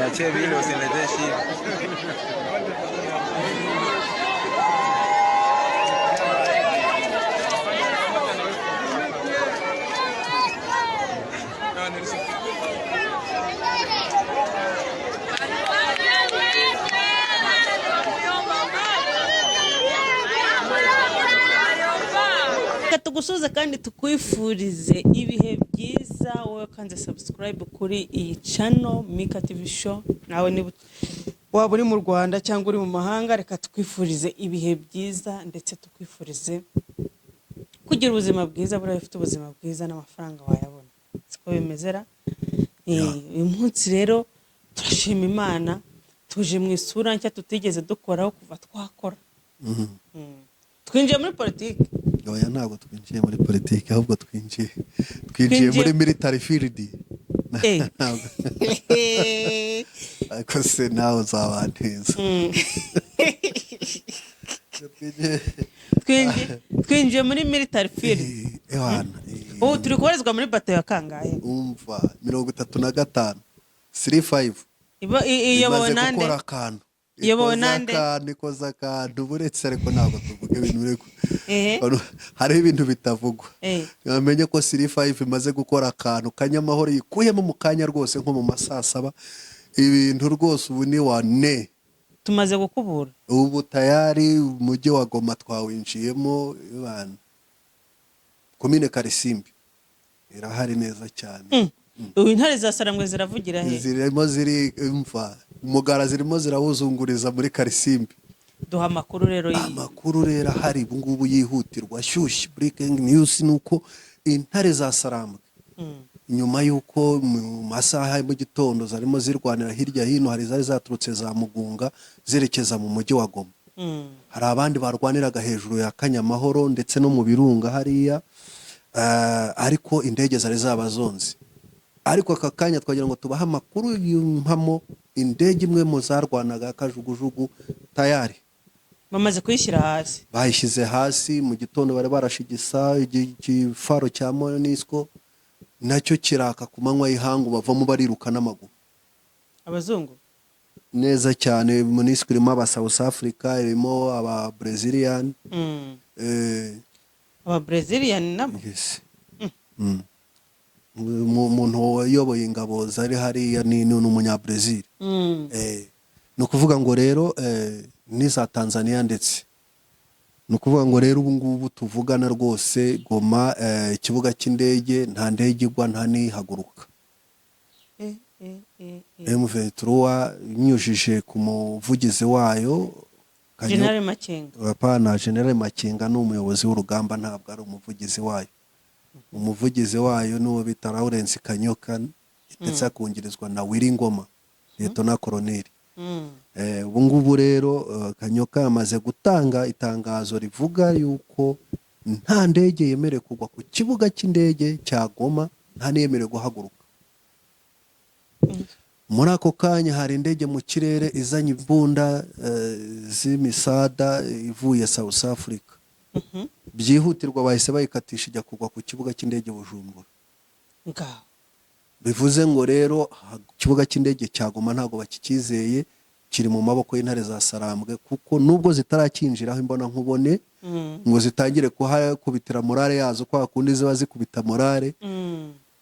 Niachie vile usiniletee shida. tugusuze kandi tukwifurize ibihe byiza wowe kanze subscribe kuri iyi channel Mika TV show nawe ni waba uri mu Rwanda cyangwa uri mu mahanga reka tukwifurize ibihe byiza ndetse tukwifurize kugira ubuzima bwiza buri ufite ubuzima bwiza n'amafaranga wayabona siko bimezera uyu munsi rero turashima Imana tuje mu isura nshya tutigeze dukoraho kuva twakora twinjiye muri politiki oya ntabwo twinjiye muri politiki ahubwo twinjiye muri military field ariko se nawe uzabantiza twinjiye muri military field ubu turi kubarizwa muri bato ya kangahe umva 35 35 iyobowe nande gukora akantu iyobowe nande nikoza akantu buretse ariko ntabwo tuvuga ibintu bireko hari ibintu bitavugwa bamenye ko 35 imaze gukora akantu kanyamahoro yikuyemo mu kanya rwose nko mu masaa 7 ibintu rwose ubu ni wane tumaze gukubura ubu tayari umujyi wa Goma twawinjiyemo ibana komine Karisimbi irahari neza cyane ubu intare za Sarambwe ziravugira he zirimo ziri imva umugara zirimo zirawuzunguriza muri Karisimbi duha amakuru rero amakuru rero hari ubungubu yihutirwa shyushye breaking news nuko intare za Sarambwe nyuma yuko mu masaha mu gitondo zarimo zirwanira hirya hino hari zari zaturutse za Mugunga zerekeza mu mujyi wa Goma hari abandi barwaniraga hejuru ya Kanyamahoro ndetse no mu birunga hariya ariko indege zari zabazonze ariko aka kanya twagira ngo tubaha amakuru y'impamo indege imwe mu zarwanaga kajugujugu tayari bamaze kuyishyira hasi bayishyize hasi mu gitondo bari barashigisa igifaro cya Monisco nacyo kiraka ku manywa y'ihangu bavamo bariruka n'amaguru abazungu neza cyane Monisco irimo aba South Africa irimo aba Brazilian aba Brazilian nabo yes umuntu wayoboye ingabo zari hariya ni n'umunyabrazil no kuvuga ngo rero ni za Tanzania ndetse no kuvuga ngo rero ubu ngubu tuvugana rwose Goma ikibuga cy'indege nta ndege igwa nta nihaguruka M23 nyujije ku muvugizi wayo General Makenga apana General Makenga n'umuyobozi w'urugamba ntabwo ari umuvugizi wayo umuvugizi wayo n'uwo bita Lawrence Kanyoka ndetse akungirizwa na Wiringoma Lieutenant Colonel ubu ngubu rero Kanyoka yamaze gutanga itangazo rivuga yuko nta ndege yemerewe kugwa ku kibuga cy'indege cya Goma nta nemerewe guhaguruka muri ako kanya hari indege mu kirere izanye imbunda z'imisada ivuye South Africa byihutirwa bahise bayikatisha ijya kugwa ku kibuga cy'indege Bujumbura bivuze ngo rero kibuga cy'indege cya Goma ntago bakikizeye kiri mu maboko y'intare za Sarambwe kuko nubwo zitarakinjiraho imbona nkubone ngo zitangire kuhakubitira morale yazo kwa kundi ziba zikubita morale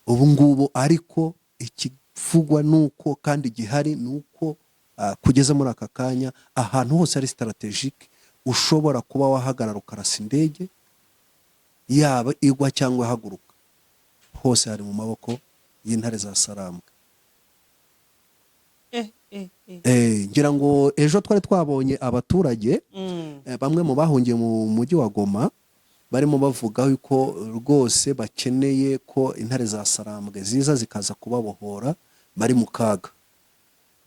ubu ngubu ariko ikivugwa nuko kandi gihari nuko kugeza muri aka kanya ahantu hose ari strategique ushobora kuba wahagarara ukarasa indege yaba igwa cyangwa ihaguruka hose hari mu maboko y'intare za Sarambwe ngira ngo ejo twari twabonye abaturage bamwe mu bahungiye mu mujyi wa Goma barimo bavuga yuko rwose bakeneye ko intare za Sarambwe ziza zikaza kubabohora bari mu kaga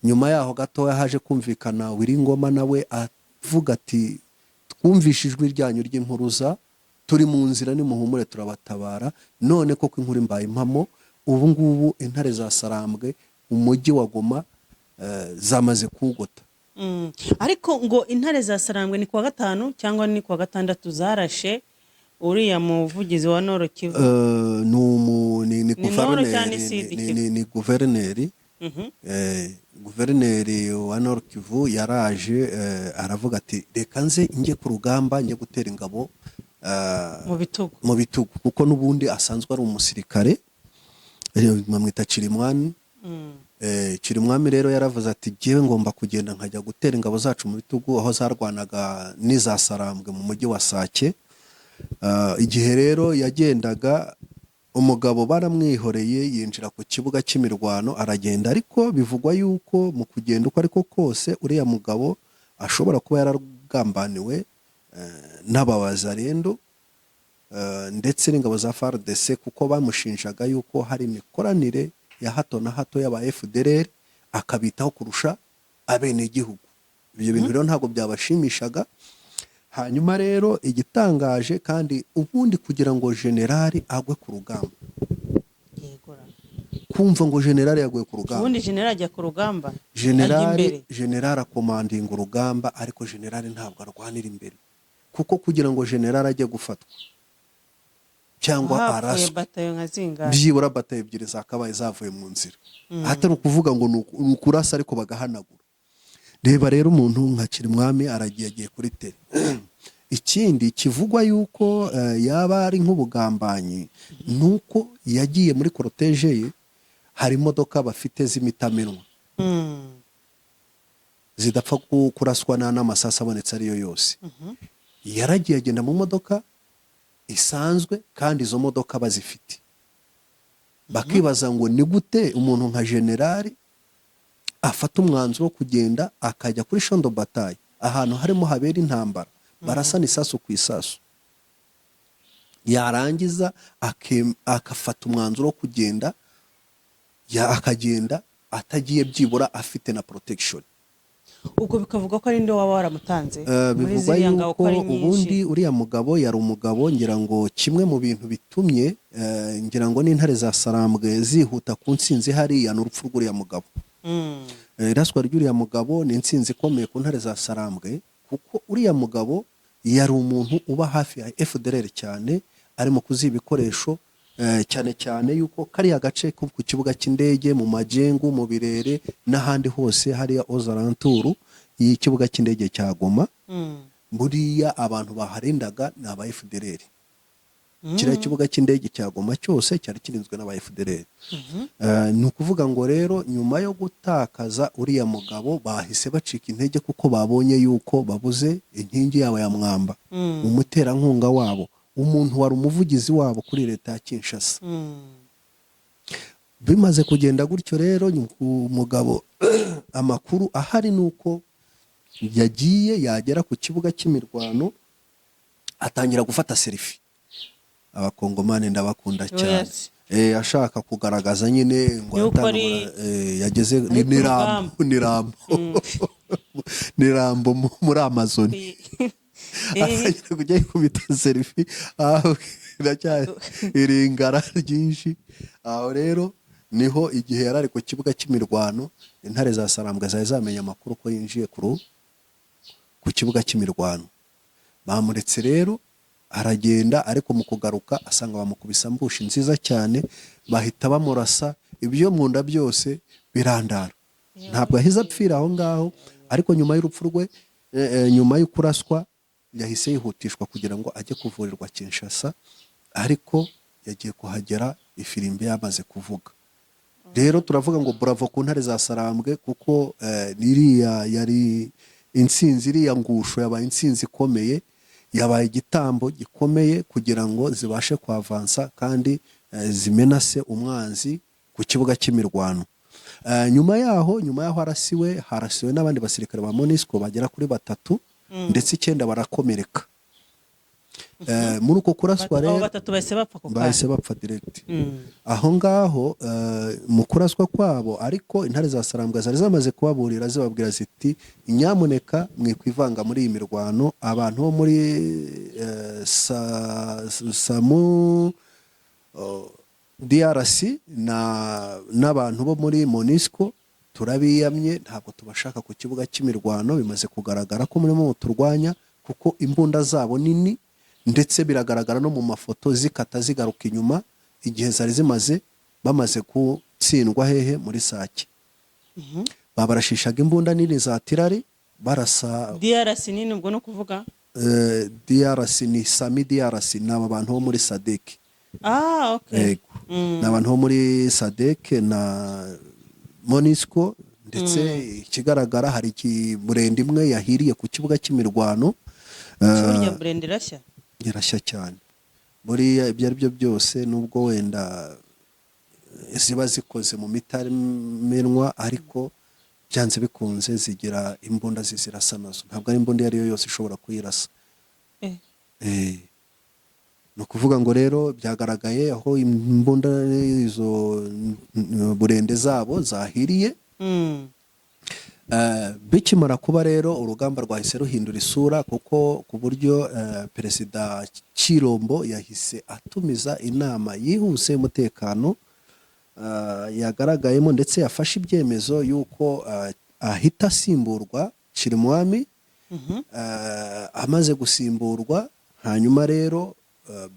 nyuma yaho gato haje kumvikana Wiringoma nawe avuga ati twumvishijwe iryanyu ry'impuruza turi mu nzira ni muhumure turabatabara none koko inkuru imbaye impamo ubu ngubu intare za Sarambwe umujyi wa Goma zamaze kugota ariko ngo intare za Sarambwe ni kuwa gatanu cyangwa ni kuwa gatandatu zarashe uriya muvugizi wa Nord Kivu ni guverineri guverineri wa Nord Kivu yaraje aravuga ati reka nze njye ku rugamba njye gutera ingabo mu bitugu kuko n'ubundi asanzwe ari umusirikare bamwita Chirimwami. Chirimwami rero yaravuze ati jyewe ngomba kugenda nkajya gutera ingabo zacu mu bitugu aho zarwanaga n'iza Sarambwe mu mujyi wa Sake. Igihe rero yagendaga umugabo baramwihoreye yinjira ku kibuga cy'imirwano aragenda, ariko bivugwa yuko mu kugenda uko ariko kose uriya mugabo ashobora kuba yaragambaniwe n'abawazarendo ndetse n'ingabo za FARDC kuko bamushinjaga yuko hari imikoranire ya hato na hato y'aba FDLR akabitaho kurusha abenegihugu. Ibyo bintu rero ntabwo byabashimishaga. Hanyuma rero igitangaje kandi ubundi kugira ngo generali agwe ku rugamba, kumva ngo generali yaguye ku rugamba, ubundi generali ajya ku rugamba, generali akomandinga urugamba, ariko generali ntabwo arwanira imbere kuko kugira ngo generali ajye gufatwa cyangwa araswe byibura batayo ebyiri zakabaye zavuye mu nzira, atari ukuvuga ngo ni ukurasa ariko bagahanagura. Reba rero umuntu nka Chirimwami agiye kuri tere. Ikindi kivugwa yuko yaba ari nk'ubugambanyi nuko yagiye muri koroteje ye hari imodoka bafite z'imitamenwa zidapfa kuraswa n'amasasu abonetse ariyo yose. Yaragiye agenda mu modoka isanzwe kandi izo modoka bazifite, bakibaza ngo ni gute umuntu nka generali afata umwanzuro wo kugenda akajya kuri shondo bataye ahantu harimo habera intambara, barasana isasu ku isasu, yarangiza akafata umwanzuro wo kugenda akagenda atagiye byibura afite na protection. Ubwo bikavuga ko ari nde waba waramutanze muri ziriya ngabo ko ari nyinshi. Ubundi uriya mugabo yari umugabo, ngira ngo kimwe mu bintu bitumye ngira ngo n'intare za Sarambwe zihuta ku ntsinzi hariya n'urupfu rw'uriya mugabo. Iraswa ry'uriya mugabo ni intsinzi ikomeye ku ntare za Sarambwe kuko uriya mugabo yari umuntu uba hafi ya FDLR cyane, arimo kuziba ibikoresho cyane cyane yuko kariya gace ku kibuga cy'indege mu Majengu mu Birere n'ahandi hose hariya Ozaranturu y'ikibuga cy'indege cya Goma. Buriya abantu baharendaga ni aba FDLR. Kiriya kibuga cy'indege cya Goma cyose cyari kirinzwe n'aba FDLR. Ni ukuvuga ngo rero nyuma yo gutakaza uriya mugabo bahise bacika intege kuko babonye yuko babuze inkingi yabo ya mwamba, umuterankunga wabo, umuntu wari umuvugizi wabo kuri leta ya Kinshasa. Bimaze kugenda gutyo rero umugabo amakuru ahari nuko yagiye yagera ku kibuga cy'imirwano atangira gufata selfie. Abakongomani ndabakunda cyane, ashaka kugaragaza nyine ngo yageze nirambo muri Amazon. Atangira kujya yikubita selfie iringara ryinshi. Aho rero niho igihe yarari ku kibuga cy'imirwano intare za Sarambwe zari zamenya amakuru ko yinjiye ku kibuga cy'imirwano. Bamuretse rero aragenda, ariko mu kugaruka asanga bamukubisa ambushi nziza cyane, bahita bamurasa, ibyo mu nda byose birandara. Ntabwo ahize apfira aho ngaho, ariko nyuma y'urupfu rwe, nyuma y'ukuraswa yahise yihutishwa kugira ngo ajye kuvurirwa Kinshasa, ariko yagiye kuhagera ifirimbi yamaze kuvuga. Rero turavuga ngo bravo ku ntare za Sarambwe kuko iriya yari intsinzi, iriya ngusho yabaye intsinzi ikomeye, yabaye igitambo gikomeye kugira ngo zibashe kwavansa kandi zimenase umwanzi ku kibuga cy'imirwano. Nyuma yaho harasiwe n'abandi basirikare ba MONUSCO bagera kuri 3 ndetse 9 barakomereka. Muri uko kuraswa rero bahise bapfa direct aho ngaho mu kuraswa kwabo. Ariko intare za Sarambwe zari zamaze kubaburira zibabwira ziti inyamuneka mwikwivanga muri iyi mirwano, abantu bo muri Samu DRC n'abantu bo muri MONUSCO turabiyamye, ntabwo tubashaka ku kibuga cy'imirwano. Bimaze kugaragara ko murimo turwanya kuko imbunda zabo nini, ndetse biragaragara no mu mafoto zikata zigaruka inyuma igihe zari bamaze gutsindwa hehe muri Sake. babarashishaga imbunda nini za tirari barasa. DRC nini ubwo no kuvuga DRC ni Sami DRC ni aba bantu bo muri Sadek. Okay. Ni abantu bo muri Sadek na Monisco, ndetse ikigaragara hari burende imwe yahiriye ku kibuga cy'imirwano. Burya burende irashya cyane. Buriya ibyo ari byo byose nubwo wenda ziba zikoze mu mitamenwa, ariko byanze bikunze zigira imbunda zizirasa nazo. Ntabwo ari imbunda iyo ari yo yose ishobora kuyirasa. Ni ukuvuga ngo rero byagaragaye aho imbunda izo burende zabo zahiriye. Bikimara kuba rero urugamba rwahise ruhindura isura, kuko ku buryo Perezida Chirombo yahise atumiza inama yihuse y'umutekano yagaragayemo, ndetse yafashe ibyemezo y'uko ahita asimburwa Chirimwami. Amaze gusimburwa, hanyuma rero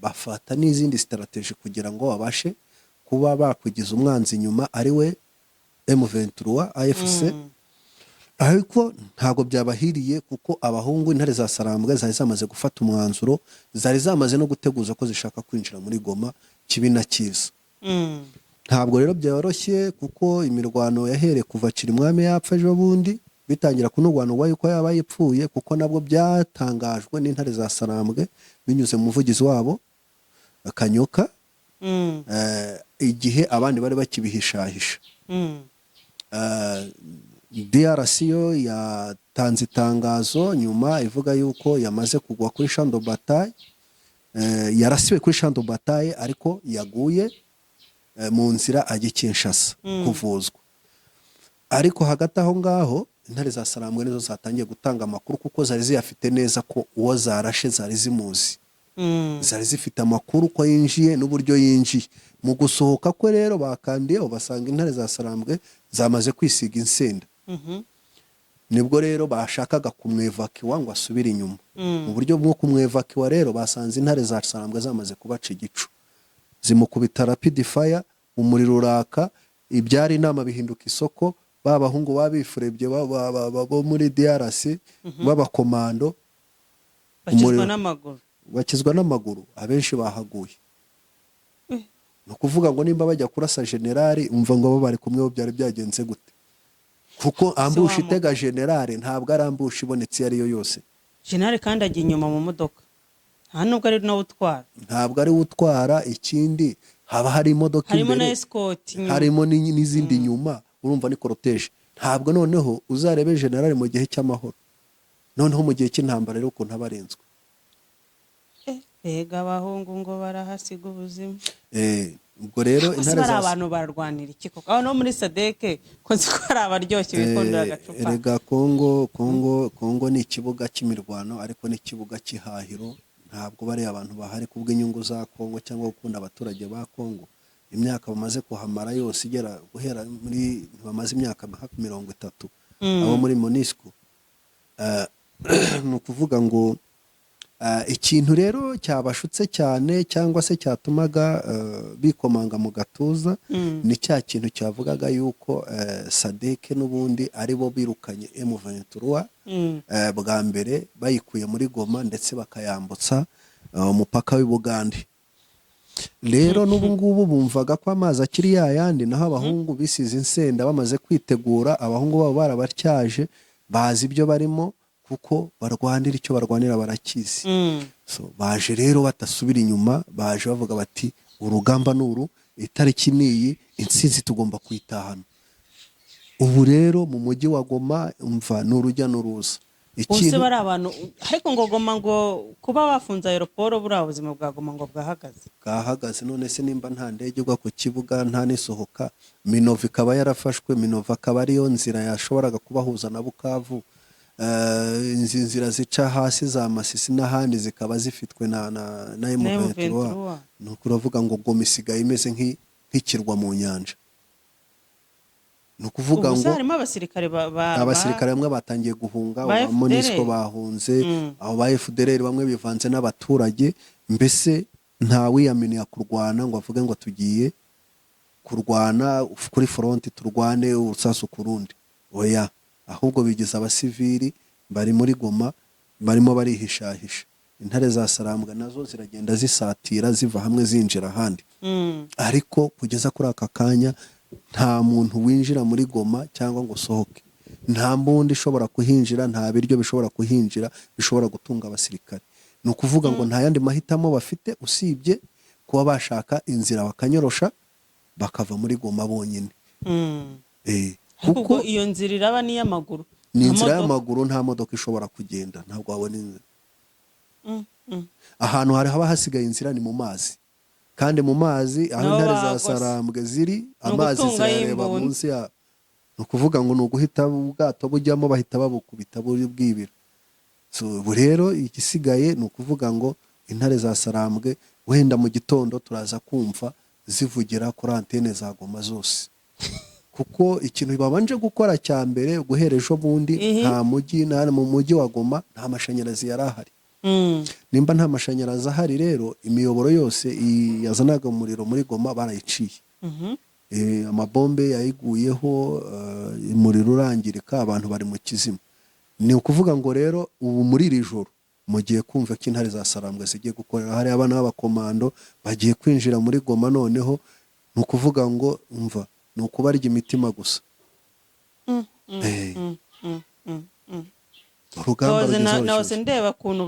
bafata n'izindi strategy kugira ngo babashe kuba bakwigiza umwanzi inyuma, ari we M23 AFC. Ariko ntago byabahiriye, kuko abahungu intare za Sarambwe zari zamaze gufata umwanzuro, zari zamaze no guteguza ko zishaka kwinjira muri Goma kibi na cyiza. Ntabwo rero byoroshye, kuko imirwano yahereye kuva Chirimwami yapfa ejo bundi bitangira kunugwanugwa yuko yaba yipfuye, kuko nabwo byatangajwe n'intare za Sarambwe binyuze mu muvugizi wabo Kanyoka, igihe abandi bari bakibihishahisha. DRC yo yatanze itangazo nyuma ivuga yuko yamaze kugwa kuri champ de bataille, yarasiwe kuri champ de bataille, ariko yaguye mu nzira ajya Kinshasa kuvuzwa. Ariko hagati aho ngaho intare za Sarambwe nizo zatangiye gutanga amakuru, kuko zari ziyafite neza ko uwo zarashe zari zimuzi. Zari zifite amakuru ko yinjiye n'uburyo yinjiye. Mu gusohoka kwe rero bakandiyeho basanga intare za Sarambwe zamaze kwisiga insenda. Nibwo rero bashakaga kumwevakiwa ngo asubire inyuma. Mu buryo bwo kumwevakiwa rero basanze intare za Sarambwe zamaze kubaca igicu, zimukubita rapid fire, umuriro uraka, ibyari inama bihinduka isoko. Babahungu babifurebye bo muri DRC babakomando bakizwa n'amaguru, abenshi bahaguye. No kuvuga ngo nimba bajya kurasa generali, umva ngo bari kumwe bo byari byagenze gute? Kuko ambushi itega generali ntabwo ari ambushi ibonetse ari yo yose. Generali kandi ajya inyuma mu modoka, nta nubwo ari nawe utwara. Ntabwo ari utwara, ikindi haba hari imodoka imbere, harimo na escort, harimo n'izindi nyuma, urumva ni cortege. Ntabwo noneho uzarebe generali mu gihe cy'amahoro, noneho mu gihe cy'intambara rero ukuntu abarenzwe. Ega abahungu ngo barahasiga ubuzima. Ubwo rero intare za abantu bararwanira iki koko? Aho no muri Sadeke ko zikora abaryoshye bikondera agacupa. Erega Kongo ni ikibuga cy'imirwano, ariko ni ikibuga cy'ihahiro. Ntabwo bari abantu bahari kubw'inyungu za Kongo cyangwa gukunda abaturage ba Kongo. Imyaka bamaze kuhamara yose igera guhera muri bamaze imyaka hafi 30 abo muri Monisco. No kuvuga ngo ikintu rero cyabashutse cyane cyangwa se cyatumaga bikomanga mu gatuza ni cya kintu cyavugaga yuko Sadeke n'ubundi ari bo birukanye M23 bwa mbere bayikuye muri Goma, ndetse bakayambutsa umupaka w'i Bugande. Rero n'ubu ngubu bumvaga ko amazi akiri yayandi, naho abahungu bisize insenda bamaze kwitegura. Abahungu babo barabatyaje, bazi ibyo barimo, kuko barwanira icyo barwanira barakizi. So baje rero batasubira inyuma, baje bavuga bati urugamba nuru, itariki niyi, intsinzi tugomba kwitahana. Ubu rero mu mujyi wa Goma umva n'urujya n'uruza. Bose bari abantu, ariko ngo Goma ngo kuba bafunze aeroport buri ubuzima bwa Goma ngo bwahagaze. None se nimba nta ndege ugwa ku kibuga, nta nisohoka, Minova ikaba yarafashwe, Minova akaba ariyo nzira yashoboraga kubahuza na Bukavu. Inzira zica hasi za Masisi n'ahandi zikaba zifitwe na M23. Nuko uravuga ngo Goma isigaye imeze nk'ikirwa mu nyanja. Nukuvuga ngo harimo abasirikare bamwe batangiye guhunga, aba Monisco bahunze, abo ba FDLR bamwe bivanze n'abaturage. Mbese nta wiyaminiye kurwana ngo avuge ngo tugiye kurwana kuri fronti turwane urusasu ku rundi, oya, ahubwo bigize abasivili bari muri Goma barimo barihishahisha. Intare za Sarambwe nazo ziragenda zisatira ziva hamwe zinjira ahandi, ariko kugeza kuri aka kanya nta muntu winjira muri Goma cyangwa ngo sohoke, nta mbundi ishobora kuhinjira, nta biryo bishobora kuhinjira bishobora gutunga abasirikare. Ni ukuvuga ngo nta yandi mahitamo bafite usibye kuba bashaka inzira bakanyorosha bakava muri Goma bonyine. kuko iyo nzira iraba n'iy'amaguru, ni inzira y'amaguru, nta modoka ishobora kugenda, ntabwo wabona inzira. Ahantu hari haba hasigaye inzira ni mu mazi, kandi mu mazi aho intare za Sarambwe ziri amazi zirareba munsi ya, ni ukuvuga ngo ni uguhita ubwato bujyamo bahita babukubita bwibira. Ubu rero igisigaye ni ukuvuga ngo intare za Sarambwe wenda mu gitondo turaza kumva zivugira kuri antene za Goma zose, kuko ikintu babanje gukora cya mbere guhera ejo bundi nta mujyi mu mujyi wa Goma nta mashanyarazi yari ahari. Nimba nta mashanyarazi ahari rero imiyoboro yose yazanaga umuriro muri Goma barayiciye. Amabombe yayiguyeho, umuriro urangirika, abantu bari mu kizima. Ni ukuvuga ngo rero ubu muri iri joro mugiye kumva ko intare za Sarambwe zigiye gukorera hari abana b'abakomando bagiye kwinjira muri Goma, noneho ni ukuvuga ngo umva ni ukubarya imitima gusa. Nawe ndeba kuntu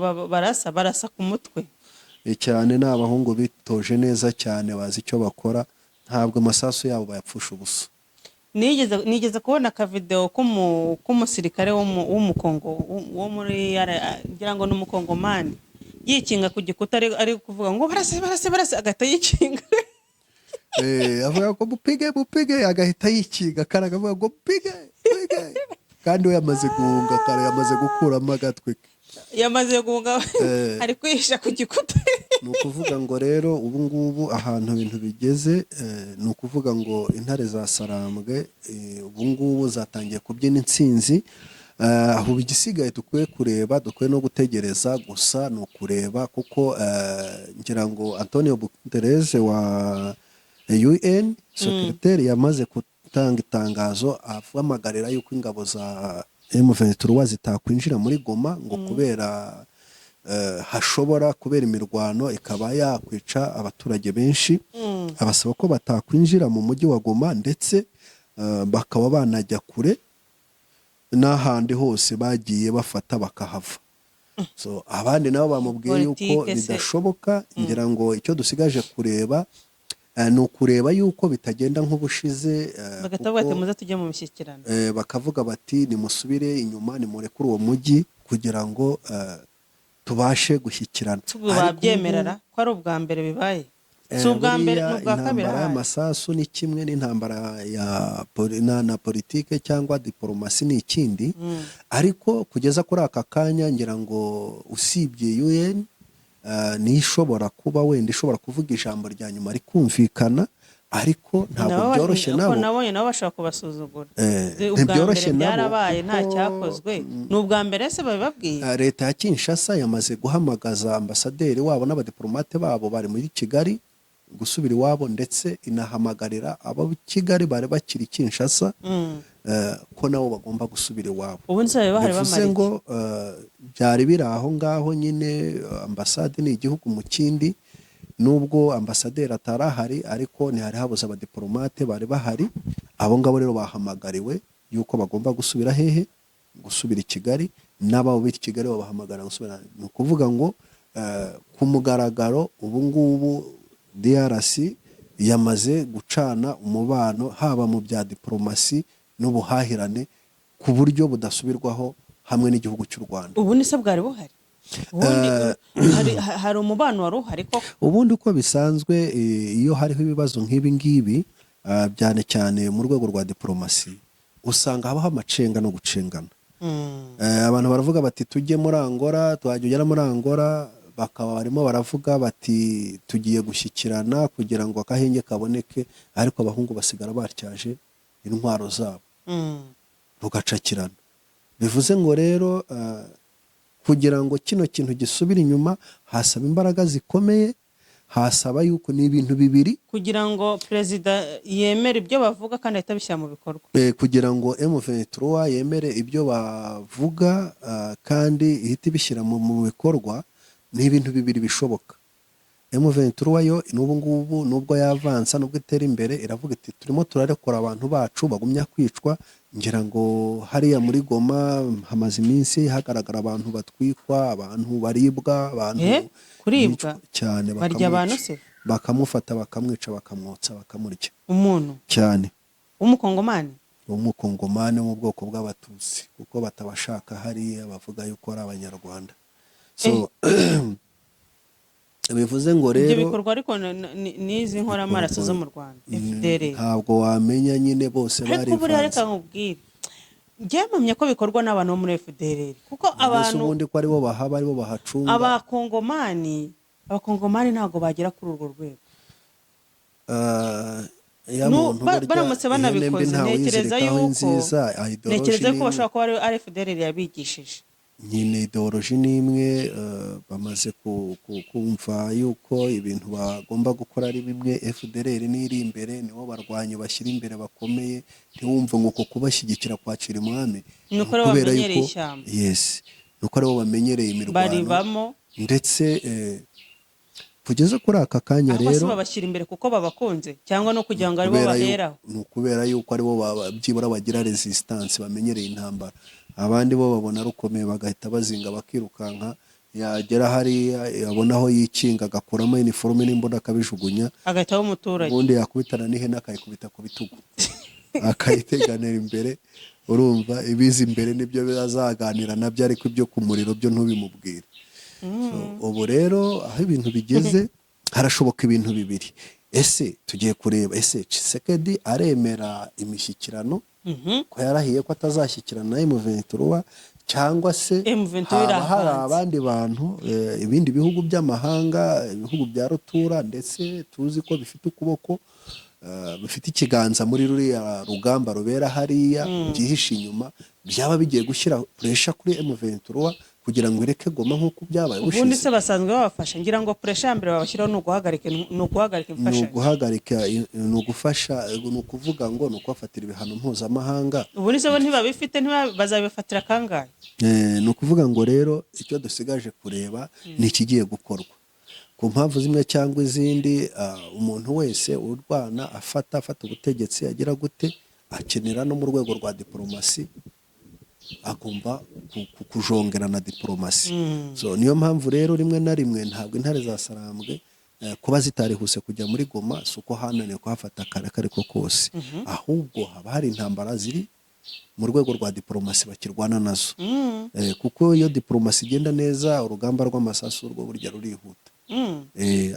barasa ku mutwe cyane, n'abahungu bitoje neza cyane, bazi icyo bakora, ntabwo amasasu yabo bayapfusha ubusa. nigeze kubona ka video k'umusirikare w'umukongo wo muri ngira ngo n'umukongomani yikinga ku gikuta ari kuvuga ngo barase agahita yikinga. Avuga ko bupige agahita yikinga, karaga avuga ngo pige kandi we yamaze guhunga, kare yamaze gukuramo agatwe, yamaze guhunga ari kwihisha ku gikuta. Ni ukuvuga ngo rero ubu ngubu ahantu ibintu bigeze, ni ukuvuga ngo intare za Sarambwe ubu ngubu zatangiye kubyina intsinzi. Aho igisigaye dukwiye kureba, dukwiye no gutegereza gusa ni ukureba, kuko ngira ngo Antonio Guterres wa UN secretary yamaze gutanga itangazo ahamagarira yuko ingabo za M23 zitakwinjira muri Goma ngo kubera hashobora kubera imirwano ikaba yakwica abaturage benshi. Abasaba ko batakwinjira mu mujyi wa Goma, ndetse bakaba banajya kure n'ahandi hose bagiye bafata bakahava. Abandi nabo bamubwiye yuko bidashoboka. Ngira ngo icyo dusigaje kureba ni ukureba yuko bitagenda nk'ubushize, bakavuga bati nimusubire inyuma, nimurekure uwo mujyi kugira ngo tubashe gushyikirana. Babyemerera ko ari ubwa mbere bibaye, si ubwa mbere n'ubwa kabiri. Intambara y'amasasu ni kimwe, n'intambara na politike cyangwa diplomasi ni ikindi. Ariko kugeza kuri aka kanya ngira ngo usibye UN ni ishobora kuba wenda ishobora kuvuga ijambo rya nyuma rikumvikana, ariko ntabwo byoroshye. Nabonye nabo bashaka kubasuzugura. Ntibyoroshye nabo, byarabaye nta cyakozwe. Ni ubwa mbere se babibabwiye. Leta ya Kinshasa yamaze guhamagaza ambasaderi wabo n'abadiplomate babo bari muri Kigali gusubira iwabo, ndetse inahamagarira abo Kigali bari bakiri Kinshasa ko nabo bagomba gusubira iwabo. Bivuze ngo byari biri aho ngaho nyine. Ambasade ni igihugu mu kindi, nubwo ambasaderi atarahari ariko ntihari habuze abadiplomate bari bahari. Abo ngabo rero bahamagariwe yuko bagomba gusubira hehe, gusubira i Kigali, n'abo b'i Kigali babahamagara gusubira. Ni ukuvuga ngo ku mugaragaro ubu ngubu DRC yamaze gucana umubano haba mu bya diplomasi n'ubuhahirane ku buryo budasubirwaho hamwe n'igihugu cy'u Rwanda. Ubu ni se bwari buhari? Hari umubano wari uhari koko? Ubundi uko bisanzwe iyo hariho ibibazo nk'ibi ngibi cyane cyane mu rwego rwa diplomasi, usanga habaho amacenga no gucengana. Abantu baravuga bati tujye muri Angola, twajya muri Angola, bakaba barimo baravuga bati tugiye gushyikirana kugira ngo akahenge kaboneke, ariko abahungu basigara batyaje intwaro zabo rugacakirana. Bivuze ngo rero kugira ngo kino kintu gisubire inyuma hasaba imbaraga zikomeye, hasaba yuko ni ibintu bibiri kugira ngo perezida yemere ibyo bavuga kandi ahita abishyira mu bikorwa. kugira ngo M23 yemere ibyo bavuga kandi ihita ibishyira mu bikorwa, ni ibintu bibiri bishoboka. M23 yo n'ubu ngubu nubwo yavansa nubwo itera imbere iravuga iti turimo turarekora abantu bacu bagumya kwicwa, ngira ngo hariya muri Goma hamaze iminsi hagaragara abantu batwikwa, abantu baribwa, abantu kuribwa cyane, barya abantu se, bakamufata bakamwica bakamwotsa bakamurya umuntu cyane w'umukongomani mu bwoko bw'abatutsi kuko batabashaka hariya, bavuga yuko ari abanyarwanda. Bivuze ngo rero ibyo bikorwa ariko n'izi nkoramaraso zo mu Rwanda FDL ntabwo wamenya nyine bose bari buriya, reka nkubwire byamamye ko bikorwa n'abantu bo muri FDL kuko abantu ubundi ko aribo bahaba aribo bahacunga. abakongomani ntabwo bagera kuri urwo rwego. Baramutse banabikoze ntekereza ko bashobora kuba ari FDL yabigishije. Nyine ideoloji ni imwe, bamaze kumva yuko ibintu bagomba gukora ari bimwe. FDLR n'iri imbere, nibo barwanyi bashyira imbere bakomeye, ntiwumve ngo kubashyigikira kwakira umwami kubera yuko nuko aribo bamenyereye imirwano baribamo, ndetse kugeza kuri aka kanya rero babashyira imbere kuko babakunze cyangwa no kugira ngo aribo baheraho, ni ukubera yuko aribo byibura bagira resistance, bamenyereye intambara. Abandi bo babona rukomeye bagahita bazinga bakirukanka, yagera hariya yabona aho yikinga agakuramo uniforme n'imbunda akabijugunya, agahita umuturage, ubundi yakubitana n'ihene akayikubita ku bitugu akayiteganira imbere. Urumva ibizi imbere nibyo bizaganira nabyo, ariko ibyo ku muriro byo ntubimubwire. Ubu rero aho ibintu bigeze harashoboka ibintu bibiri. Ese tugiye kureba, ese Tshisekedi aremera imishyikirano ko yarahiye ko atazashyikirana na M23, cyangwa se hari abandi bantu, ibindi bihugu by'amahanga, ibihugu bya rutura ndetse tuzi ko bifite ukuboko, bifite ikiganza muri ruriya rugamba rubera hariya, byihishe inyuma, byaba bigiye gushyira pressure kuri M23 kugira ngo ireke Goma nk'uko byabaye bushize. Ubundi se basanzwe babafasha, ngira ngo pressure mbere babashyiraho no guhagarika imfashanyo, ni ugufasha, ni ukuvuga ngo ni ukubafatira ibihano mpuzamahanga. Ubundi se bo ntibabifite, bazabifatira kangahe? Ni ukuvuga ngo rero icyo dusigaje kureba ni ikigiye gukorwa ku mpamvu zimwe cyangwa izindi. Umuntu wese urwana afata ubutegetsi agira gute, akenera no mu rwego rwa diplomasi, agomba kujongera na diplomasi. Niyo mpamvu rero rimwe na rimwe ntabwo intare za Sarambwe kuba zitarihuse kujya muri Goma si uko hananiwe kuhafata kare ariko kose, ahubwo haba hari intambara ziri mu rwego rwa diplomasi bakirwana nazo. Kuko iyo diplomasi igenda neza, urugamba rw'amasasu rwo burya rurihuta.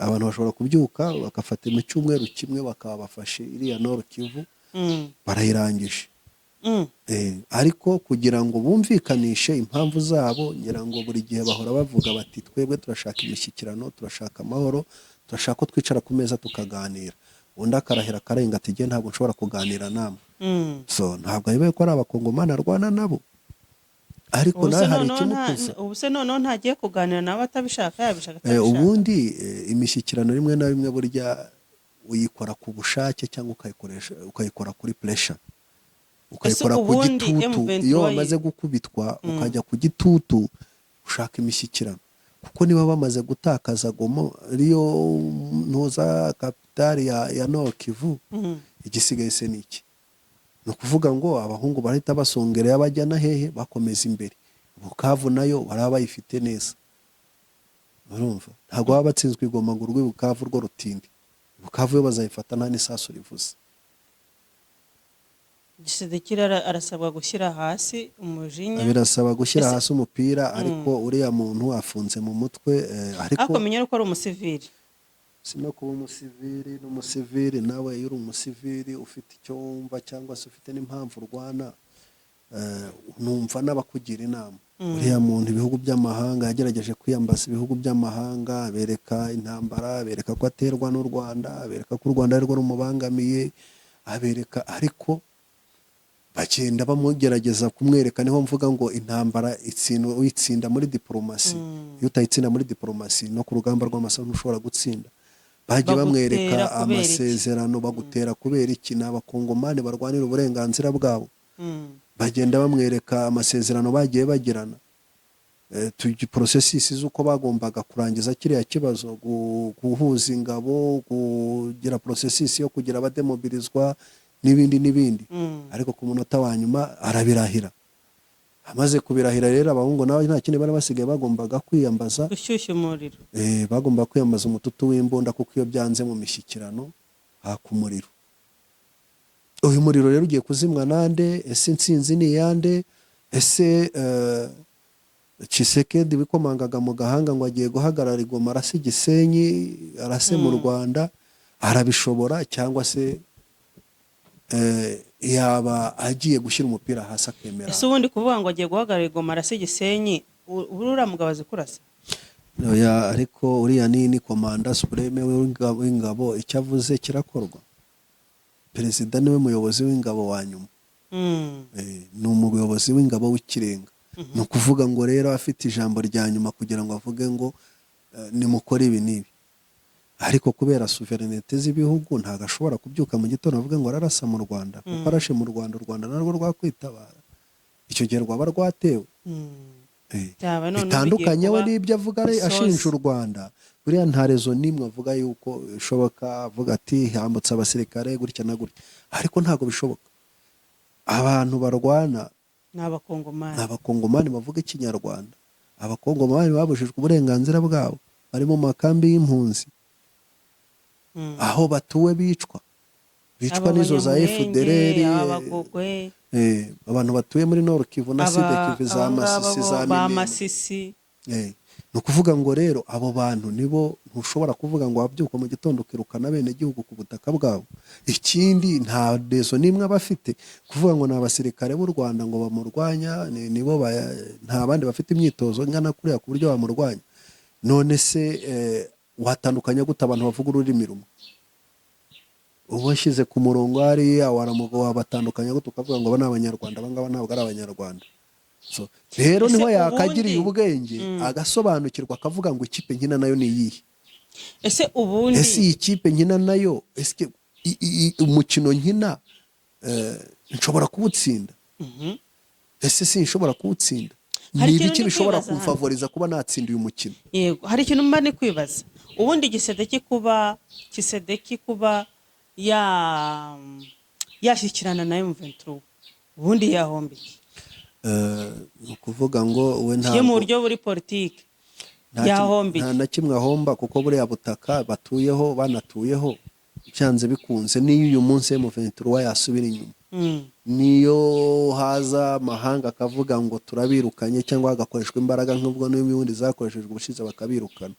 Abantu bashobora kubyuka bagafata mu cyumweru kimwe bakaba bafashe iriya Nord Kivu, barayirangije. Ariko kugira ngo bumvikanishe impamvu zabo, ngira ngo buri gihe bahora bavuga bati twebwe turashaka imishyikirano, turashaka amahoro, turashaka ko twicara ku meza tukaganira. Undi akarahira akarenga ati ntabwo nshobora kuganira namwe. Ntabwo ayoboye ko ari abakongomani arwana nabo, ariko nawe hari ikimukuza. Ubu se noneho ntagiye kuganira nabo atabishaka, yabishaka atabishaka. Ubundi imishyikirano rimwe na rimwe burya uyikora ku bushake cyangwa ukayikora kuri pressure, ukayikora ku gitutu. Iyo wamaze gukubitwa ukajya ku gitutu ushaka imishyikirano, kuko niba bamaze gutakaza Goma ariyo ntuza kapitali ya Nord Kivu, igisigaye se niki? Ni ukuvuga ngo abahungu barahita basongereye abajya na hehe bakomeza imbere. Bukavu nayo baraba bayifite neza, urumva ntabwo baba batsinzwe Goma ngo urwe Bukavu rwo rutindi. Bukavu yo bazayifata nta n'isasu rivuze. Tshisekedi arasabwa gushyira hasi umujinya, birasaba gushyira hasi umupira, ariko uriya muntu afunze mu mutwe. Ariko menya ko ari umusivili, si no kuba umusivili. N'umusivili nawe iyo uri umusivili ufite icyo wumva cyangwa se ufite n'impamvu urwana, numva n'abakugira inama. Uriya muntu ibihugu by'amahanga yagerageje kwiyambaza ibihugu by'amahanga, bereka intambara, bereka ko aterwa n'u Rwanda, bereka ko u Rwanda ari rwo rumubangamiye, abereka, ariko bagenda bamugerageza kumwereka. Niho mvuga ngo intambara uyitsinda muri diplomasi. Iyo utayitsinda muri diplomasi no ku rugamba rw'amasaha ntushobora gutsinda. bagiye bamwereka Bagutera kubera iki? amasezerano bagutera kubera iki? Ni abakongomani barwanira uburenganzira bwabo, Mm. bagenda bamwereka amasezerano bagiye bagirana, porosesisi z'uko bagombaga kurangiza kiriya kibazo, guhuza ingabo, kugira porosesisi yo kugira abademobilizwa n'ibindi. Ariko ku munota wa nyuma arabirahira. Amaze kubirahira rero abahungu nawe nta kindi bari basigaye, bagombaga kwiyambaza, Gushyushya umuriro. bagomba kwiyambaza umututu w'imbunda, kuko iyo byanze mu mishyikirano haka umuriro. Uyu muriro rero ugiye kuzimwa nande? Ese intsinzi ni iyande? Ese Tshisekedi wikomangaga mu gahanga ngo agiye guhagarara i Goma arase Gisenyi, arase mu Rwanda, arabishobora? Cyangwa se yaba agiye gushyira umupira hasi akemera? Ese ubundi kuvuga ngo agiye guhagarara i Goma arase Gisenyi, uriya mugabo azi kurasa? Oya, ariko uriya ni komanda supreme w'ingabo, icyo avuze kirakorwa. Perezida niwe muyobozi w'ingabo wa nyuma, ni umuyobozi w'ingabo w'ikirenga. Ni ukuvuga ngo rero afite ijambo rya nyuma kugira ngo avuge ngo nimukore ibi n'ibi. Ariko kubera suverenite z'ibihugu ntabwo ashobora kubyuka mu gitondo avuga ngo ararasa mu Rwanda, kuko arashe mu Rwanda, u Rwanda narwo rwakwitabara, icyo gihe rwaba rwatewe. Bitandukanye we n'ibyo avuga ashinja u Rwanda. Buriya nta rezo n'imwe avuga yuko bishoboka, avuga ati hambutse abasirikare gutya na gutya, ariko ntabwo bishoboka. Abantu barwana ni abakongomani bavuga ikinyarwanda. Abakongomani babujijwe uburenganzira bwabo, bari mu makambi y'impunzi, aho batuwe bicwa n'izo za FDLR, abantu batuye muri Nord Kivu na Sud Kivu, za Masisi, za Masisi. Ni ukuvuga ngo rero abo bantu nibo ntushobora kuvuga ngo wabyuka mu gitondo ukirukana bene gihugu ku butaka bwabo. Ikindi nta rezo n'imwe bafite kuvuga ngo ni abasirikare b'u Rwanda ngo bamurwanya, nibo nta bandi bafite imyitozo ngana kuriya ku buryo bamurwanya. None se watandukanya gute abantu bavuga ururimi rumwe? Ubu nshyize ku murongo hariya wabatandukanya gute ukavuga ngo aba ni Abanyarwanda, aba ngaba ntabwo ari Abanyarwanda? Rero niho yakagiriye ubwenge agasobanukirwa, akavuga ngo ikipe nkina nayo ni iyihe? Ese iyi kipe nkina nayo, umukino nkina nshobora kuwutsinda? Ese sinshobora kuwutsinda? Ni ibiki bishobora kumfavoriza kuba natsinda uyu mukino? Yego, hari ikintu mba ni kwibaza. Ubundi Tshisekedi kuba yashyikirana na M23, ubundi yahombe iki? Ni ukuvuga ngo we ntabwo mu buryo buri politiki yahombe nta na kimwe ahomba, kuko buriya butaka batuyeho banatuyeho byanze bikunze. Niyo uyu munsi M23 yasubira inyuma, niyo haza amahanga akavuga ngo turabirukanye, cyangwa hagakoreshwa imbaraga nk'ubwo n'ubundi zakoreshejwe ubushize bakabirukana,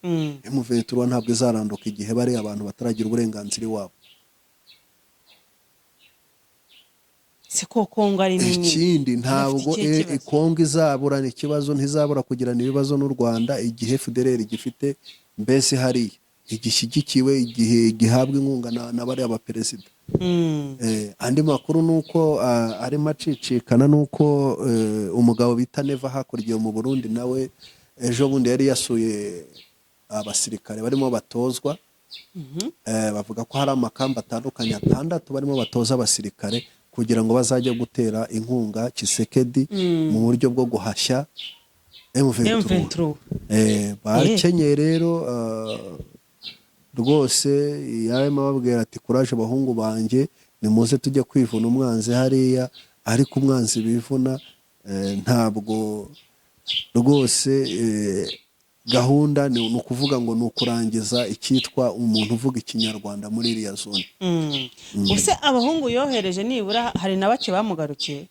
M23 ntabwo izaranduka igihe bari abantu bataragira uburenganzira iwabo. Kongo ari nini? Ikindi ntabwo Kongo izaburana ikibazo, ntizabura kugirana ibibazo n'u Rwanda igihe FDLR gifite mbese hariya igishyigikiwe, igihe gihabwa inkunga na bariya baperezida. Andi makuru ni uko arimo acicikana n'uko umugabo bita Neva hakurya mu Burundi nawe ejo bundi yari yasuye abasirikare barimo batozwa. Bavuga ko hari amakamba atandukanye 6 barimo batoza abasirikare kugira ngo bazajye gutera inkunga Tshisekedi mu buryo bwo guhashya M23. Bakenyeye rero rwose yarimo babwira ati kuraje bahungu banjye, nimuze tujye kwivuna umwanzi hariya, ariko umwanzi bivuna ntabwo rwose gahunda ni ukuvuga ngo ni ukurangiza icyitwa umuntu uvuga ikinyarwanda muri iriya zone. Use abahungu yohereje nibura hari na bake bamugarukiye?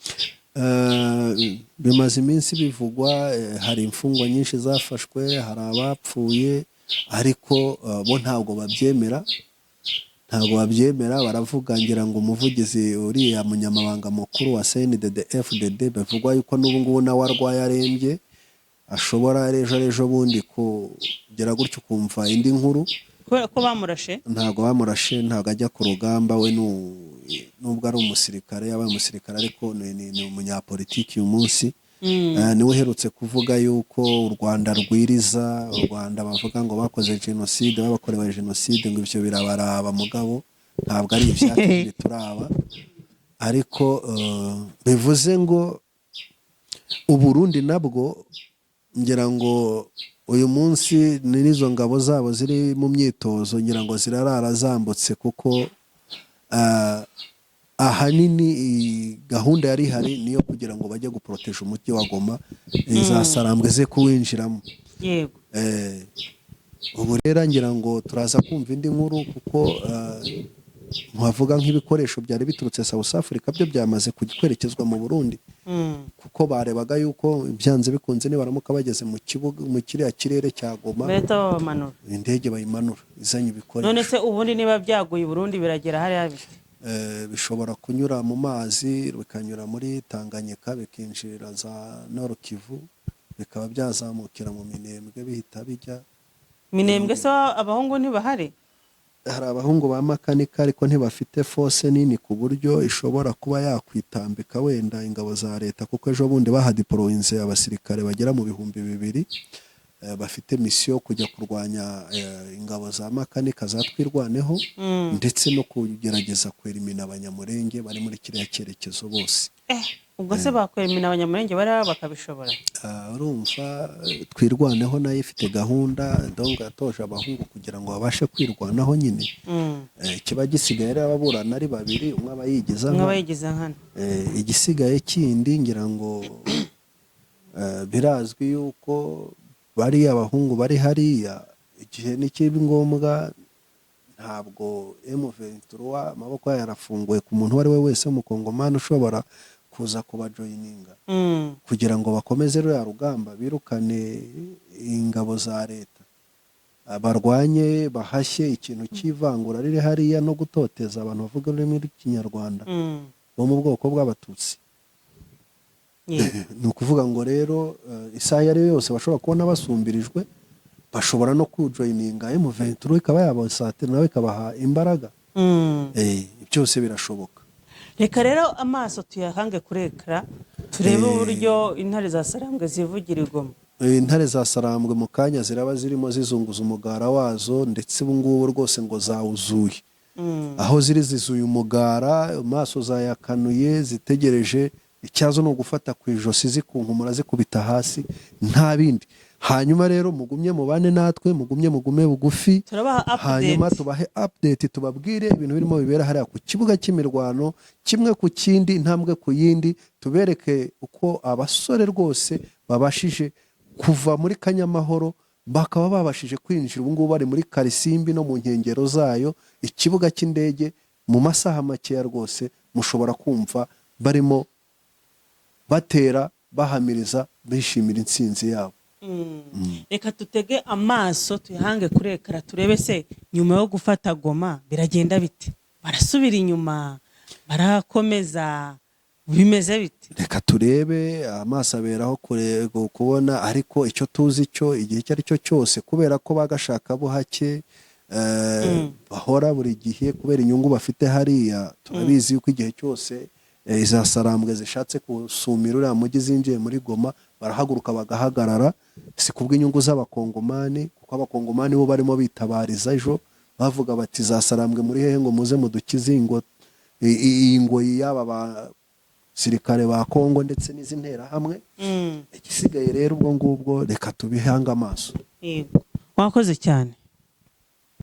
Bimaze iminsi bivugwa, hari imfungwa nyinshi zafashwe, hari abapfuye, ariko bo ntabwo babyemera. Baravuga ngira ngo umuvugizi uriya munyamabanga mukuru wa CNDD-FDD bivugwa yuko n'ubu ngubu nawe arwaye arembye, ashobora ejo bundi kugera gutyo kumva indi nkuru. Kubera ko bamurashe? Ntabwo bamurashe, ntabwo ajya ku rugamba we, nubwo ari umusirikare, yabaye umusirikare ariko ni umunyapolitiki uyu munsi. niwe uherutse kuvuga yuko u Rwanda rwiriza, u Rwanda bavuga ngo bakoze jenoside, babakorewe jenoside, ngo ibyo birabaraba mugabo ntabwo ari ibyacu bituraba. Ariko bivuze ngo Uburundi nabwo ngira ngo uyu munsi n'izo ngabo zabo ziri mu myitozo, ngira ngo zirarara zambutse, kuko ahanini gahunda yari ihari niyo kugira ngo bajye guproteja umujyi wa Goma, za Sarambwe ze kuwinjiramo. Yego. Ubu rero ngira ngo turaza kumva indi nkuru, kuko nkavuga nk'ibikoresho byari biturutse South Africa byo byamaze kwerekezwa mu Burundi, kuko barebaga yuko byanze bikunze nibaramuka bageze mu kibuga, mu kiriya kirere cya Goma, bamanura indege bayimanura izanye ibikoresho. None se ubundi niba byaguye Burundi biragera hariya bite? Bishobora kunyura mu mazi, bikanyura muri Tanganyika, bikinjira za Nord Kivu, bikaba byazamukira mu Minembwe bihita bijya Minembwe. Se abahungu ntibahari? Hari abahungu ba makanika ariko ntibafite force nini ku buryo ishobora kuba yakwitambika wenda ingabo za leta, kuko ejo bundi bahadiporoyinze abasirikare bagera mu 2,000 bafite misiyo kujya kurwanya ingabo za makanika zatwirwaneho, ndetse no kugerageza kwerimina abanyamurenge bari muri kiriya cyerekezo bose. Ubwo se bakwerimina abanyamurenge bari bakabishobora? Urumva twirwaneho nayo ifite gahunda, donc yatoje abahungu kugira ngo babashe kwirwanaho nyine. Kiba gisigaye rero ababurana ari babiri, umwe abayigiza nkana. Igisigaye kindi ngira ngo birazwi yuko bari abahungu bari hariya, igihe nikibi ngombwa ntabwo M23 amaboko yarafunguye ku muntu wari we wese mu Kongomani ushobora kuza kubajoyininga, kugira ngo bakomeze rya rugamba, birukane ingabo za leta, barwanye bahashye ikintu cy'ivangura riri hariya no gutoteza abantu bavuga ururimi rw'Ikinyarwanda bo mu bwoko bw'Abatutsi. Ni ukuvuga ngo rero isaha yari yose bashobora kubona basumbirijwe, bashobora no kujoyininga M23 ikaba yabasatira nawe ikabaha imbaraga. Byose birashoboka. Reka rero amaso tuyahange kurekara turebe uburyo intare za Sarambwe zivugira Goma. Intare za Sarambwe mu kanya ziraba zirimo zizunguza umugara wazo, ndetse ubu ngubu rwose ngo zawuzuye. Aho ziri zizuye umugara, amaso zayakanuye, zitegereje icyazo no gufata ku ijosi zikunkumura zikubita hasi, nta bindi. Hanyuma rero mugumye mubane natwe, mugume bugufi, hanyuma tubahe update, tubabwire ibintu birimo bibera hariya ku kibuga cy'imirwano, kimwe ku kindi, intambwe ku yindi, tubereke uko abasore rwose babashije kuva muri Kanyamahoro, bakaba babashije kwinjira ubu ngubu bari muri Karisimbi no mu nkengero zayo, ikibuga cy'indege. Mu masaha makeya rwose mushobora kumva barimo batera, bahamiriza, bishimira intsinzi yabo. Reka tutege amaso tuyahange kurekara turebe se nyuma yo gufata Goma biragenda bite, barasubira inyuma, barakomeza, bimeze bite? Reka turebe, amaso aberaho kubona, ariko icyo tuzi cyo igihe icyo ari cyo cyose, kubera ko bagashaka buhake bahora buri gihe kubera inyungu bafite hariya, turabizi yuko igihe cyose iza Sarambwe zishatse kusumira uriya mujyi zinjiye muri Goma, barahaguruka bagahagarara, si kubw'inyungu z'Abakongomani, kuko Abakongomani bo barimo bitabariza ejo bavuga bati za Sarambwe muri hehe ngo muze mudukize ingoyi y'aba basirikare ba Kongo ndetse n'izi nterahamwe. Igisigaye rero ubwo ngubwo reka tubihanga amaso. Wakoze cyane.